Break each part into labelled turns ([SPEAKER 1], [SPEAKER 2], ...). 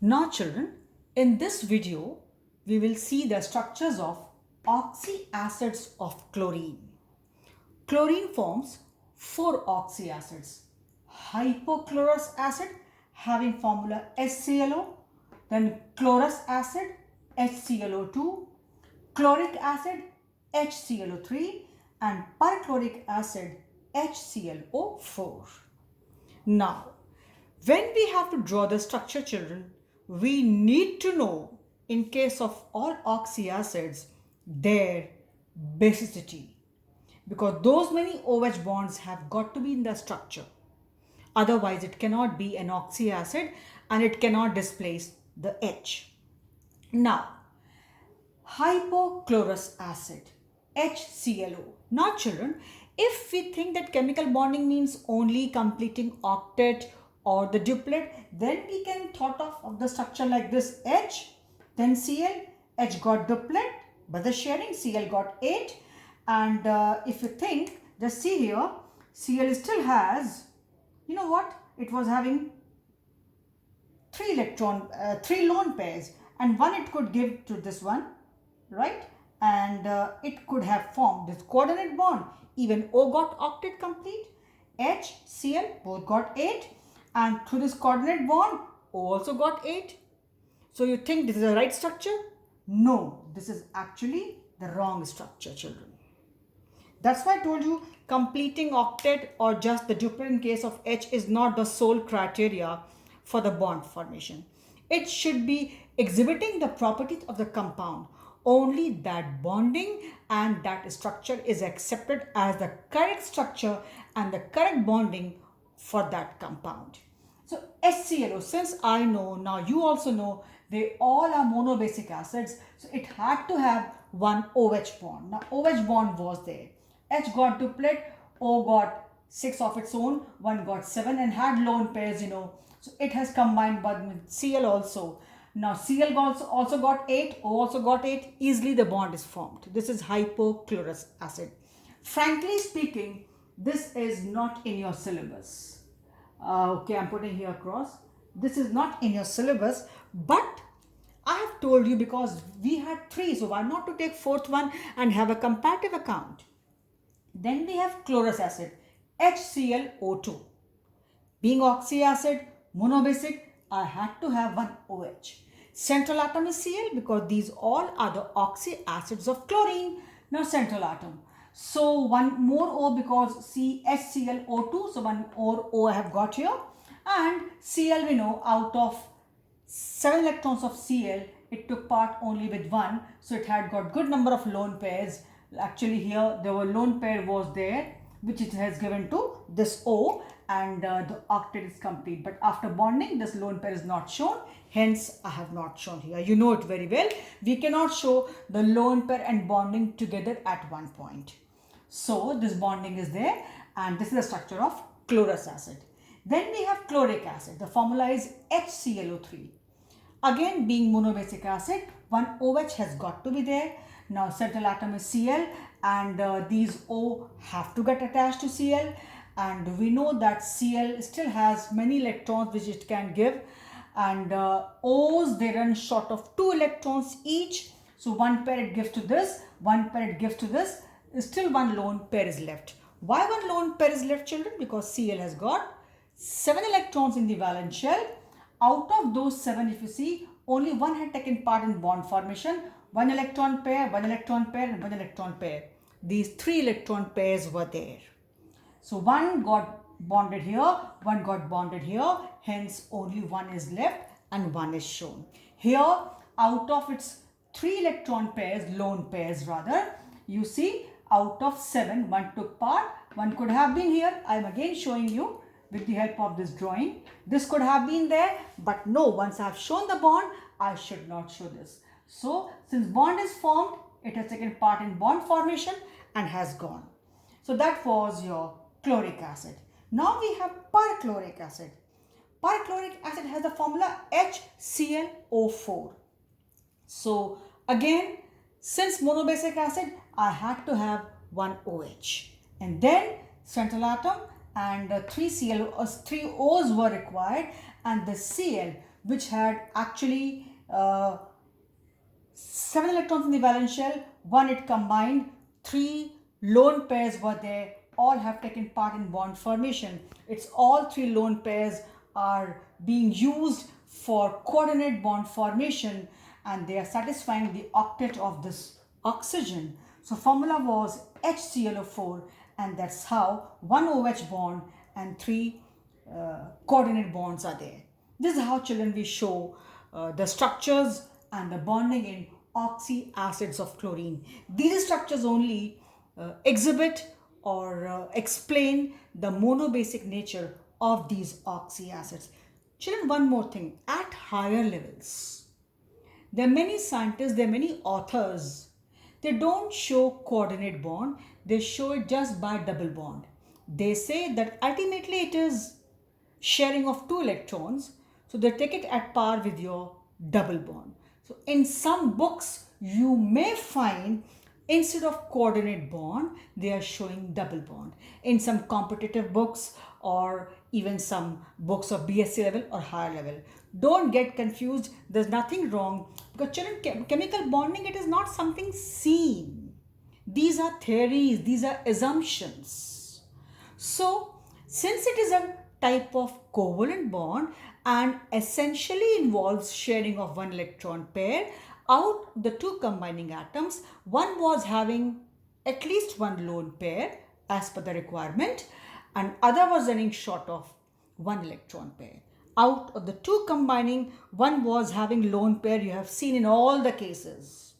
[SPEAKER 1] Now children, in this video, we will see the structures of oxyacids of chlorine. Chlorine forms four oxyacids. Hypochlorous acid having formula HClO, then chlorous acid HClO2, chloric acid HClO3 and perchloric acid HClO4. Now, when we have to draw the structure children, we need to know in case of all oxyacids their basicity because those many OH bonds have got to be in the structure. Otherwise, it cannot be an oxyacid and it cannot displace the H. Now, hypochlorous acid, HClO. Now children, if we think that chemical bonding means only completing octet or the duplet, then we can thought of the structure like this: H, then Cl, H got duplet, but the sharing Cl got 8. And if you think, just see here, Cl still has, you know what, it was having 3 lone pairs, and one it could give to this one, right? And it could have formed this coordinate bond. Even O got octet complete, H, Cl both got 8, and through this coordinate bond O also got 8. So you think this is the right structure? No, this is actually the wrong structure, children. That's why I told you completing octet or just the duplet in case of H is not the sole criteria for the bond formation. It should be exhibiting the properties of the compound. Only that bonding and that structure is accepted as the correct structure and the correct bonding for that compound. So HClO, since I know, now you also know, they all are monobasic acids. So it had to have one OH bond. Now OH bond was there. H got duplet, O got 6 of its own, 1 got 7 and had lone pairs, So it has combined but with Cl also. Now Cl also got 8, O also got 8, easily the bond is formed. This is hypochlorous acid. Frankly speaking, this is not in your syllabus. Okay, I'm putting here across. This is not in your syllabus, but I have told you because we had 3, so why not to take 4th one and have a comparative account. Then we have chlorous acid, HClO2. Being oxyacid, monobasic, I had to have one OH. Central atom is Cl because these all are the oxyacids of chlorine. Now central atom. So one more O because HClO2. So one more O I have got here. And Cl we know out of 7 electrons of Cl, it took part only with 1. So it had got good number of lone pairs. Actually here there were lone pair was there which it has given to this O, and the octet is complete. But after bonding, this lone pair is not shown. Hence, I have not shown here. You know it very well. We cannot show the lone pair and bonding together at one point. So this bonding is there, and this is the structure of chlorous acid. Then we have chloric acid. The formula is HClO3. Again, being monobasic acid, one OH has got to be there. Now central atom is Cl, and these O have to get attached to Cl, and we know that Cl still has many electrons which it can give, and O's, they run short of 2 electrons each. So one pair it gives to this, one pair it gives to this, still one lone pair is left. Why one lone pair is left, children? Because Cl has got 7 electrons in the valence shell. Out of those 7, if you see, only one had taken part in bond formation. 1 electron pair, 1 electron pair and 1 electron pair. These 3 electron pairs were there. So one got bonded here, one got bonded here. Hence only one is left and one is shown. Here out of its 3 electron pairs, lone pairs rather, you see out of 7, one took part. One could have been here. I am again showing you with the help of this drawing. This could have been there, but no, once I have shown the bond, I should not show this. So since bond is formed, it has taken part in bond formation and has gone. So that was your chloric acid. Now we have perchloric acid. Perchloric acid has the formula HClO4. So again, since monobasic acid, I had to have one OH. And then central atom and 3 O's were required, and the Cl which had actually 7 electrons in the valence shell, 1 it combined, 3 lone pairs were there, all have taken part in bond formation. It's all 3 lone pairs are being used for coordinate bond formation, and they are satisfying the octet of this oxygen. So formula was HClO4, and that's how 1 OH bond and 3 coordinate bonds are there. This is how, children, we show the structures and the bonding in oxyacids of chlorine. These structures only exhibit or explain the monobasic nature of these oxyacids. Children, one more thing. At higher levels, there are many scientists, there are many authors. They don't show coordinate bond. They show it just by double bond. They say that ultimately it is sharing of 2 electrons. So they take it at par with your double bond. So in some books, you may find instead of coordinate bond, they are showing double bond. In some competitive books or even some books of BSc level or higher level. Don't get confused. There's nothing wrong. Because children, chemical bonding, it is not something seen. These are theories. These are assumptions. So since it is a type of covalent bond and essentially involves sharing of 1 electron pair, out the 2 combining atoms, one was having at least 1 lone pair as per the requirement, and other was running short of 1 electron pair. Out of the 2 combining, one was having lone pair. You have seen in all the cases.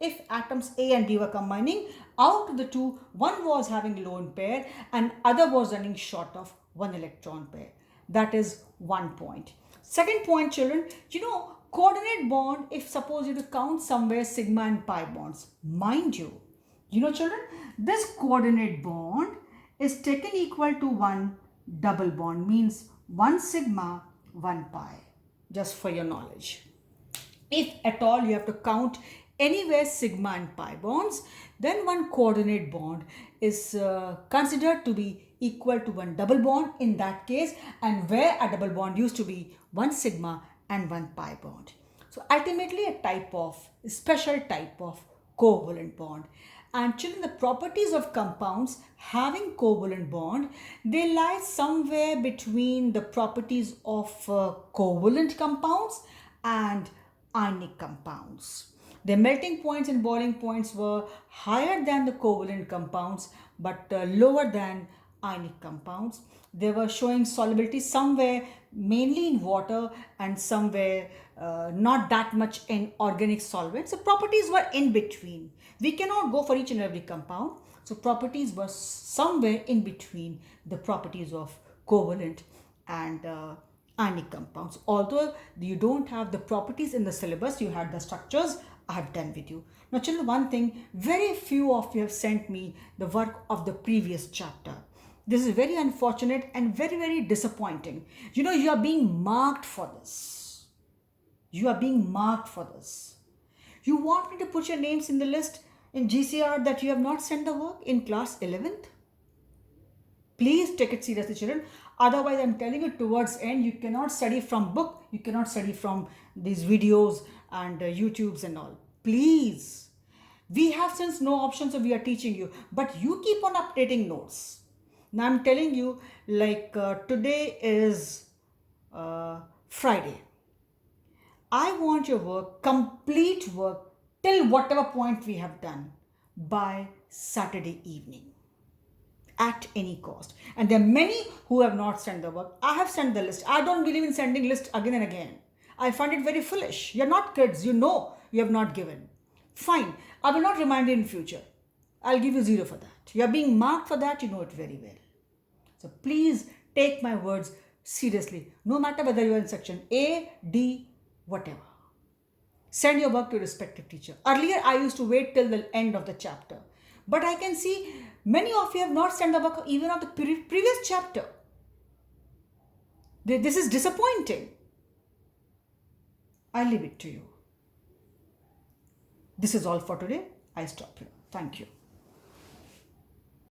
[SPEAKER 1] If atoms A and D were combining, out of the 2, one was having lone pair and other was running short of 1 electron pair. That is one point. Second point, children, coordinate bond, if suppose you to count somewhere sigma and pi bonds, mind you, children, this coordinate bond is taken equal to 1 double bond, means 1 sigma, 1 pi, just for your knowledge. If at all you have to count anywhere sigma and pi bonds, then one coordinate bond is considered to be equal to 1 double bond in that case, and where a double bond used to be 1 sigma and 1 pi bond. So ultimately a special type of covalent bond. And children, the properties of compounds having covalent bond, they lie somewhere between the properties of covalent compounds and ionic compounds. Their melting points and boiling points were higher than the covalent compounds but lower than ionic compounds. They were showing solubility somewhere mainly in water and somewhere not that much in organic solvents. So properties were in between. We cannot go for each and every compound. So properties were somewhere in between the properties of covalent and ionic compounds. Although you don't have the properties in the syllabus, you had the structures. I have done with you. Now children, one thing, very few of you have sent me the work of the previous chapter. This is very unfortunate and very, very disappointing. You are being marked for this. You are being marked for this. You want me to put your names in the list in GCR that you have not sent the work in class 11th? Please take it seriously, children. Otherwise, I'm telling you, towards end, you cannot study from book. You cannot study from these videos and YouTubes and all. Please. We have since no option, so we are teaching you. But you keep on updating notes. Now, I'm telling you, like today is Friday. I want your work, complete work, till whatever point we have done by Saturday evening. At any cost. And there are many who have not sent the work. I have sent the list. I don't believe in sending list again and again. I find it very foolish. You're not kids. You know you have not given. Fine. I will not remind you in future. I'll give you 0 for that. You're being marked for that. You know it very well. So please take my words seriously. No matter whether you're in section A, D, whatever. Send your work to your respective teacher. Earlier, I used to wait till the end of the chapter. But I can see many of you have not sent the work even of the previous chapter. This is disappointing. I leave it to you. This is all for today. I stop here. Thank you.